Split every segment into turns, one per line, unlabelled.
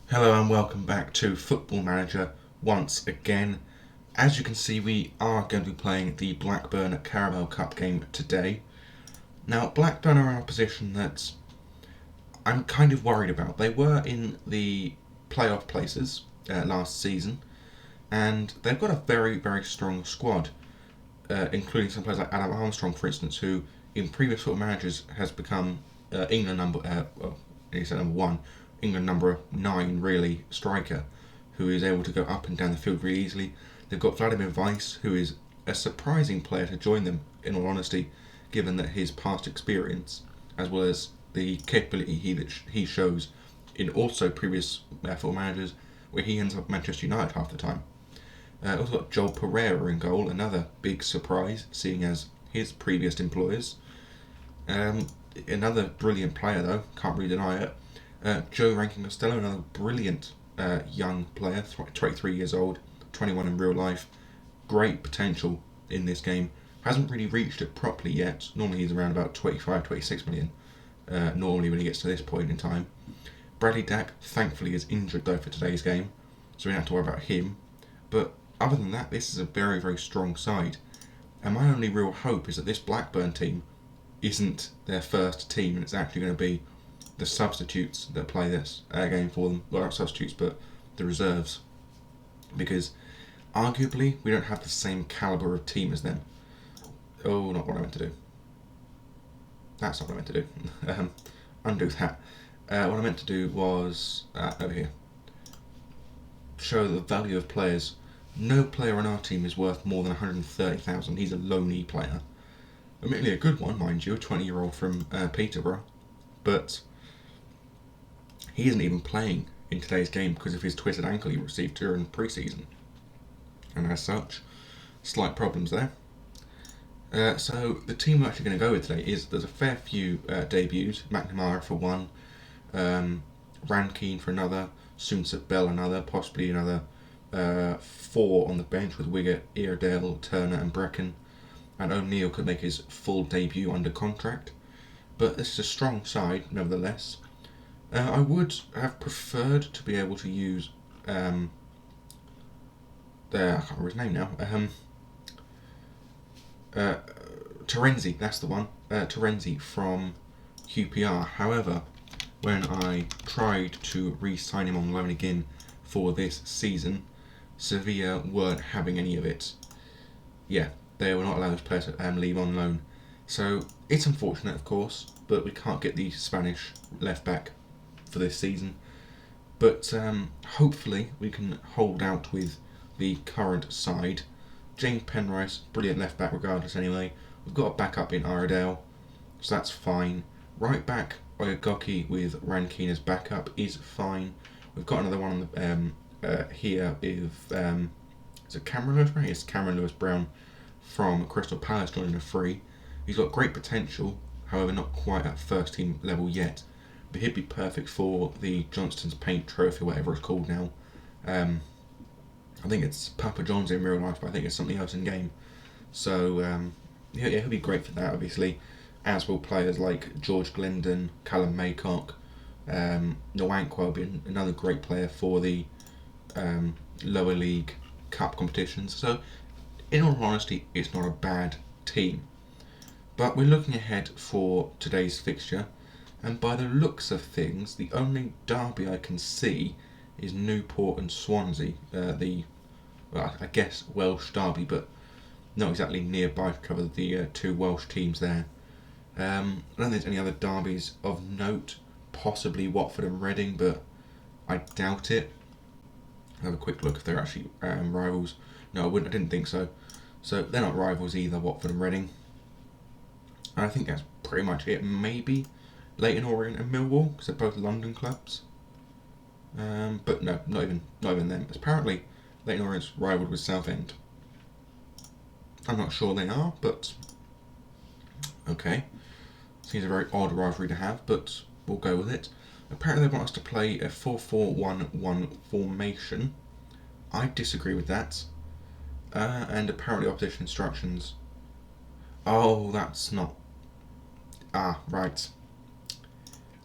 Hello and welcome back to Football Manager once again. As you can see, we are going to be playing the Blackburn Carabao Cup game today. Now, Blackburn are in a position that I'm kind of worried about. They were in the playoff places last season, and they've got a very, very strong squad, including some players like Adam Armstrong, for instance, who in previous Football Managers has become England number one, England number 9 really striker, who is able to go up and down the field really easily. They've got Vladimir Weiss, who is a surprising player to join them, in all honesty, given that his past experience, as well as the capability he shows in also previous Football Managers, where he ends up at Manchester United half the time. Also got Joel Pereira in goal, another big surprise, seeing as his previous employers. Um, Another brilliant player, though, can't really deny it. Joe Rankin Costello, another brilliant young player, 23 years old, 21 in real life. Great potential in this game. Hasn't really reached it properly yet. Normally he's around about 25, 26 million, normally when he gets to this point in time. Bradley Dack, thankfully, is injured, though, for today's game, so we don't have to worry about him. But other than that, this is a very, very strong side. And my only real hope is that this Blackburn team isn't their first team and it's actually going to be the substitutes that play this game for them. Well, not substitutes, but the reserves. Because arguably, we don't have the same calibre of team as them. Oh, not what I meant to do. That's not what I meant to do. Undo that. What I meant to do was over here. Show the value of players. No player on our team is worth more than 130,000. He's a loanee player. Admittedly a good one, mind you, a 20-year-old from Peterborough. But he isn't even playing in today's game because of his twisted ankle he received during pre-season. And as such, slight problems there. So the team we're actually going to go with today is, there's a fair few debuts. McNamara for one, Rankine for another, Soonsup Bell another, possibly another 4 on the bench with Wiggett, Eardale, Turner and Brecken. And O'Neill could make his full debut under contract. But this is a strong side, nevertheless. I would have preferred to be able to use I can't remember his name now. Terenzi, that's the one. Terenzi from QPR. However, when I tried to re-sign him on loan again for this season, Sevilla weren't having any of it. Yeah, they were not allowing this player to leave on loan. So it's unfortunate, of course, but we can't get the Spanish left back for this season. But hopefully we can hold out with the current side. James Penrice, brilliant left back regardless anyway. We've got a backup in Iredale, so that's fine. Right back, Oyagoki with Rankine as backup is fine. We've got another one on the here with is it Cameron Lewis Brown? Yes, Cameron Lewis Brown from Crystal Palace joining a free. He's got great potential, however not quite at first team level yet. But he'd be perfect for the Johnston's Paint Trophy, whatever it's called now. I think it's Papa John's in real life, but I think it's something else in game. So yeah, he'll be great for that, obviously. As will players like George Glendon, Callum Maycock, Nwankwo will be another great player for the lower league cup competitions. So, in all honesty, it's not a bad team. But we're looking ahead for today's fixture, and by the looks of things, the only derby I can see is Newport and Swansea. I guess Welsh derby, but not exactly nearby to cover the 2 Welsh teams there. I don't think there's any other derbies of note. Possibly Watford and Reading, but I doubt it. Have a quick look if they're actually rivals. No, I didn't think so. So they're not rivals either, Watford and Reading. And I think that's pretty much it. Maybe Leyton Orient and Millwall, because they're both London clubs. But no, not even them. Apparently, Leyton Orient's rivaled with Southend. I'm not sure they are, but okay. Seems a very odd rivalry to have, but we'll go with it. Apparently they want us to play a 4-4-1-1 formation. I disagree with that. And apparently opposition instructions. Oh, that's not... Ah, right.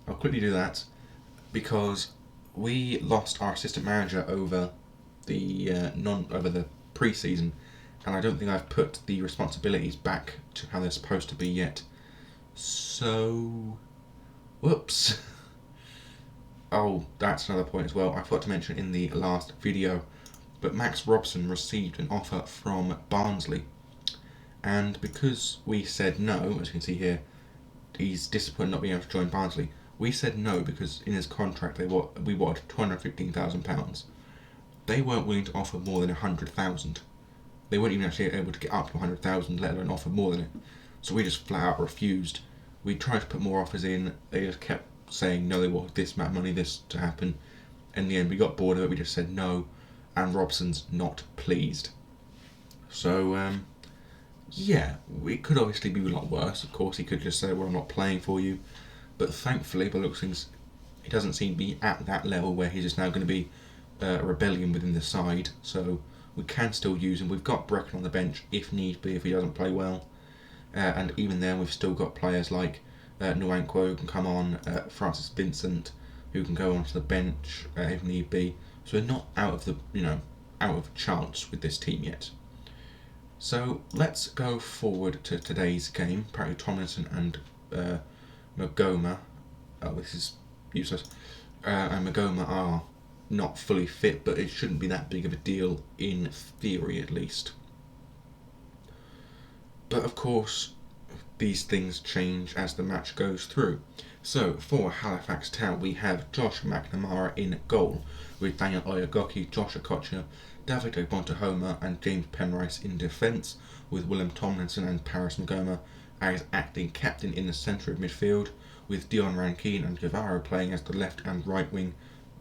I'll quickly do that, because we lost our assistant manager over the pre-season, and I don't think I've put the responsibilities back to how they're supposed to be yet. So, whoops. Oh, that's another point as well. I forgot to mention in the last video, but Max Robson received an offer from Barnsley, and because we said no, as you can see here, he's disappointed not being able to join Barnsley. We said no because in his contract we wanted £215,000. They weren't willing to offer more than 100,000. They weren't even actually able to get up to 100,000, let alone offer more than it. So we just flat out refused. We tried to put more offers in. They just kept saying no, they want this amount of money, this to happen. In the end, we got bored of it. We just said no, and Robson's not pleased. So yeah, it could obviously be a lot worse. Of course, he could just say, "Well, I'm not playing for you." But thankfully, by the looks of things, he doesn't seem to be at that level where he's just now going to be a rebellion within the side. So we can still use him. We've got Brecken on the bench if need be, if he doesn't play well. And even then, we've still got players like Nwankwo who can come on, Francis Vincent who can go onto the bench if need be. So we're not out of chance with this team yet. So let's go forward to today's game. Apparently Tomlinson and Magoma, this is useless, and Magoma are not fully fit, but it shouldn't be that big of a deal in theory at least. But of course, these things change as the match goes through. So for Halifax Town, we have Josh McNamara in goal, with Daniel Oyegoki, Josh Okocha, David Ogbontohoma and James Penrice in defence, with Willem Tomlinson and Paris Magoma as acting captain in the centre of midfield, with Dion Rankine and Guevara playing as the left and right wing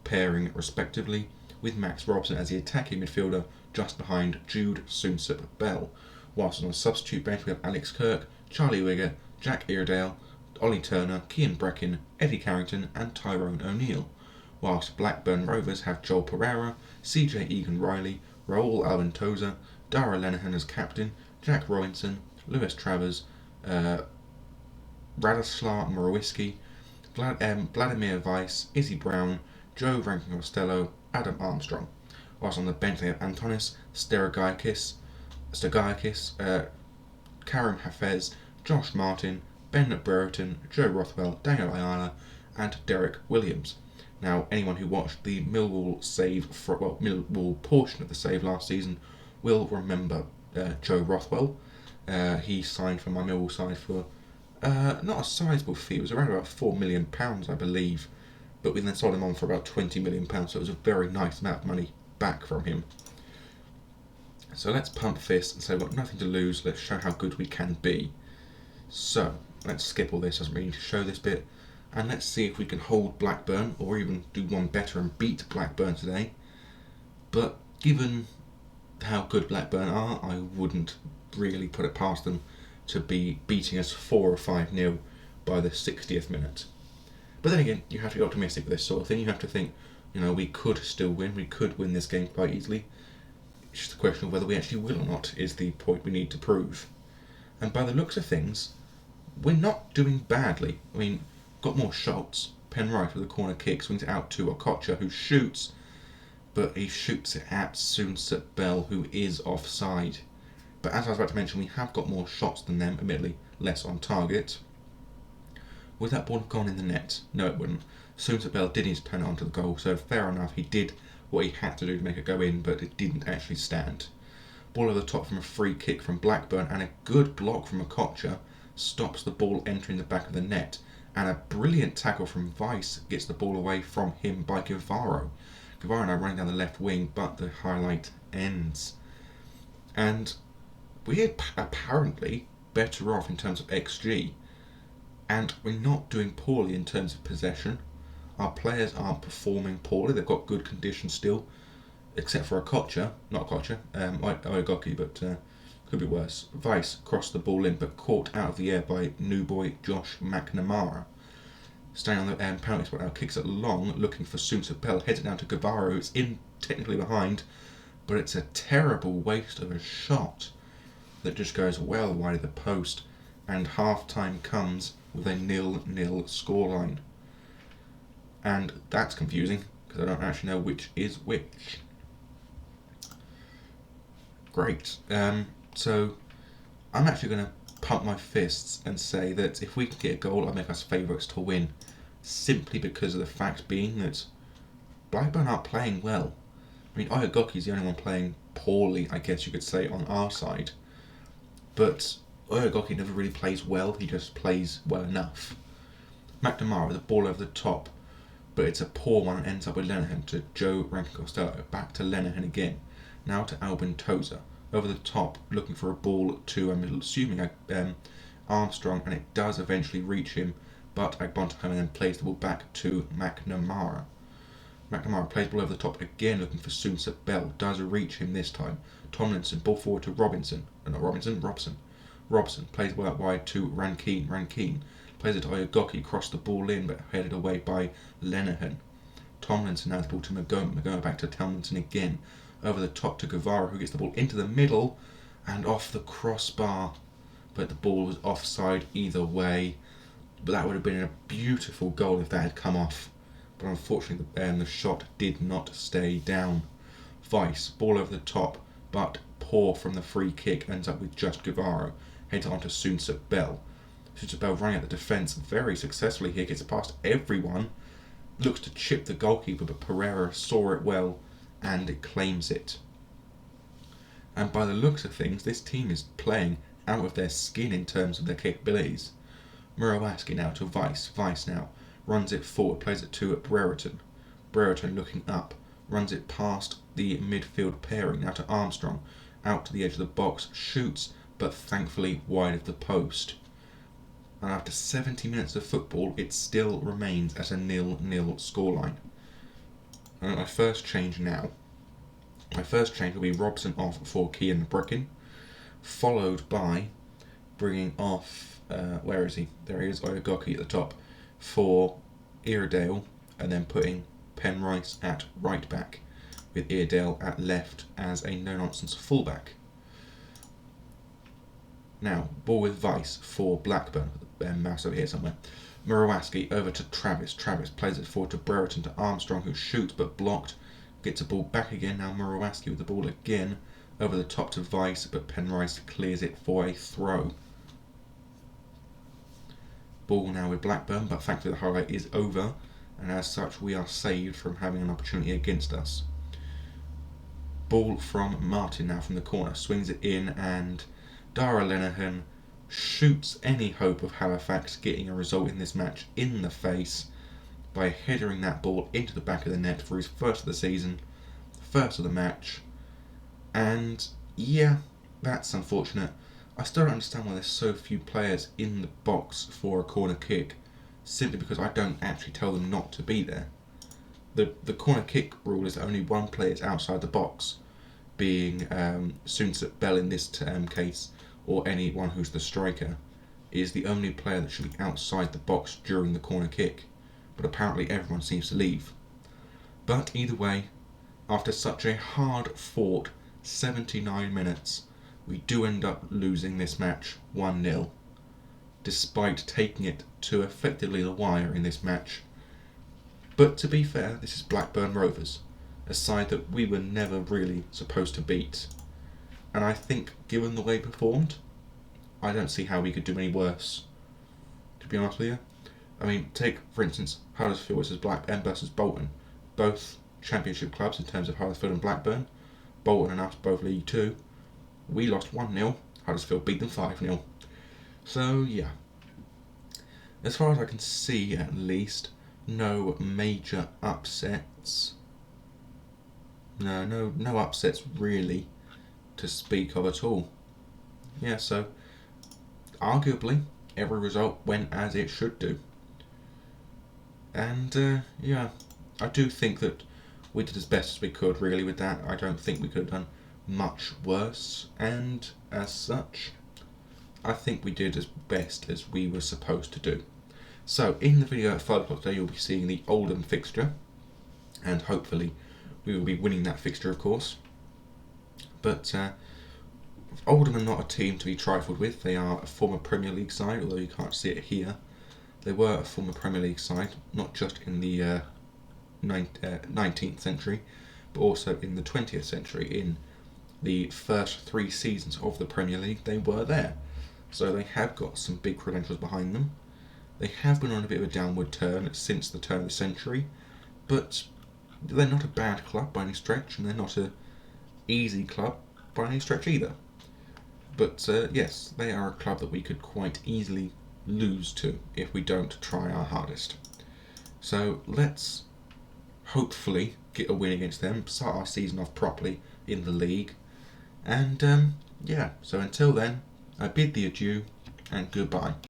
pairing respectively, with Max Robson as the attacking midfielder just behind Jude Soonsup Bell. Whilst on the substitute bench we have Alex Kirk, Charlie Wigger, Jack Iredale, Ollie Turner, Cian Brecken, Eddie Carrington and Tyrone O'Neill. Whilst Blackburn Rovers have Joel Pereira, CJ Egan-Riley, Raul Alventosa, Dara Lenihan as captain, Jack Robinson, Lewis Travers, Radoslaw Morowiski, Vladimir Weiss, Izzy Brown, Joe Rankin Costello, Adam Armstrong. Whilst on the bench they have Antonis Stergakis, Karim Hafez, Josh Martin, Ben Brereton, Joe Rothwell, Daniel Ayala and Derek Williams. Now, anyone who watched the Millwall portion of the save last season will remember Joe Rothwell. He signed for my Millwall side for not a sizable fee. It was around about £4 million, I believe. But we then sold him on for about £20 million, so it was a very nice amount of money back from him. So let's pump fist and say we've got nothing to lose. Let's show how good we can be. So let's skip all this. Doesn't really need to show this bit. And let's see if we can hold Blackburn, or even do one better and beat Blackburn today. But given how good Blackburn are, I wouldn't really put it past them to be beating us 4 or 5-0 by the 60th minute. But then again, you have to be optimistic with this sort of thing. You have to think, we could still win. We could win this game quite easily. It's just a question of whether we actually will or not is the point we need to prove. And by the looks of things, we're not doing badly. Got more shots. Penrice with a corner kick swings it out to Okocha, who shoots, but he shoots it at Soonsup Bell, who is offside. But as I was about to mention, we have got more shots than them, admittedly less on target. Would that ball have gone in the net? No, it wouldn't. Soonsup Bell did need to turn it onto the goal, so fair enough, he did what he had to do to make it go in, but it didn't actually stand. Ball over the top from a free kick from Blackburn, and a good block from Okocha stops the ball entering the back of the net, and a brilliant tackle from Weiss gets the ball away from him by Guevara. Guevara now running down the left wing, but the highlight ends. And we're apparently better off in terms of XG, and we're not doing poorly in terms of possession. Our players aren't performing poorly. They've got good condition still, except for Oyegoki, but could be worse. Weiss crossed the ball in, but caught out of the air by new boy Josh McNamara. Staying on the penalty spot now, kicks it long, looking for Soonsup Bell, heads it down to Guevara, who's in technically behind, but it's a terrible waste of a shot that just goes well wide of the post, and half-time comes with a 0-0 scoreline. And that's confusing, because I don't actually know which is which. Great. So I'm actually going to pump my fists and say that if we can get a goal, I'll make us favourites to win, simply because of the fact being that Blackburn aren't playing well. I mean, Oyagoki's the only one playing poorly, I guess you could say, on our side. But Oyagoki never really plays well, he just plays well enough. McNamara with the ball over the top, but it's a poor one and ends up with Lenihan to Joe Rankin-Costello. Back to Lenihan again. Now to Albin Tozer. Over the top, looking for a ball to, I'm assuming, Armstrong, and it does eventually reach him, but Agbontohome then plays the ball back to McNamara. McNamara plays the ball over the top again, looking for Soonsup Bell. Does reach him this time. Tomlinson, ball forward to Robson. Robson plays well out wide to Rankine. Rankine plays it to Oyagoki, crossed the ball in, but headed away by Lenihan. Tomlinson now the ball to Magoma. Magoma back to Tomlinson again. Over the top to Guevara, who gets the ball into the middle and off the crossbar. But the ball was offside either way. But that would have been a beautiful goal if that had come off. But unfortunately, the shot did not stay down. Weiss, ball over the top, but poor from the free kick, ends up with just Guevara. Heads on to Soonsup Bell. Soonsup Bell running at the defence very successfully here, gets past everyone. Looks to chip the goalkeeper, but Pereira saw it well and it claims it. And by the looks of things, this team is playing out of their skin in terms of their capabilities. Murawski now to Weiss. Weiss now runs it forward, plays it to Brereton. Brereton looking up, runs it past the midfield pairing, now to Armstrong. Out to the edge of the box, shoots, but thankfully wide of the post. And after 70 minutes of football, it still remains at a 0-0 scoreline. And my first change now. My first change will be Robson off for Kian Brecken, followed by bringing off, where is he? There he is, Oyagoki at the top, for Iredale, and then putting Penrice at right back, with Iredale at left as a no-nonsense fullback. Now, ball with Weiss for Blackburn, mouse over here somewhere. Murawski over to Travis. Travis plays it forward to Brereton to Armstrong, who shoots but blocked. Gets the ball back again. Now Murawski with the ball again. Over the top to Weiss, but Penrice clears it for a throw. Ball now with Blackburn, but thankfully the highlight is over, and as such we are saved from having an opportunity against us. Ball from Martin now from the corner. Swings it in, and Dara Lenihan shoots any hope of Halifax getting a result in this match in the face by headering that ball into the back of the net for his first of the season, first of the match. And yeah, that's unfortunate. I still don't understand why there's so few players in the box for a corner kick, simply because I don't actually tell them not to be there. The corner kick rule is that only one player is outside the box, being Soonsup Bell in this case, or anyone who's the striker, is the only player that should be outside the box during the corner kick. But apparently everyone seems to leave. But either way, after such a hard-fought 79 minutes, we do end up losing this match 1-0, despite taking it to effectively the wire in this match. But to be fair, this is Blackburn Rovers, a side that we were never really supposed to beat. And I think, given the way we performed, I don't see how we could do any worse, to be honest with you. I mean, take, for instance, Huddersfield versus Blackburn versus Bolton. Both championship clubs in terms of Huddersfield and Blackburn. Bolton and us both League 2. We lost 1-0, Huddersfield beat them 5-0. So, yeah. As far as I can see, at least, no major upsets. No upsets, really, to speak of at all. Yeah, so, arguably, every result went as it should do. And, yeah, I do think that we did as best as we could, really, with that. I don't think we could have done much worse, and as such, I think we did as best as we were supposed to do. So, in the video at 5 o'clock today, you'll be seeing the Oldham fixture, and hopefully we will be winning that fixture, of course. But Oldham are not a team to be trifled with. They are a former Premier League side, although you can't see it here. They were a former Premier League side, not just in the 19th century, but also in the 20th century. In the first 3 seasons of the Premier League, they were there. So they have got some big credentials behind them. They have been on a bit of a downward turn since the turn of the century, but they're not a bad club by any stretch, and they're not an easy club by any stretch either. But yes, they are a club that we could quite easily lose to if we don't try our hardest. So let's hopefully get a win against them, start our season off properly in the league. And yeah, so until then, I bid thee adieu and goodbye.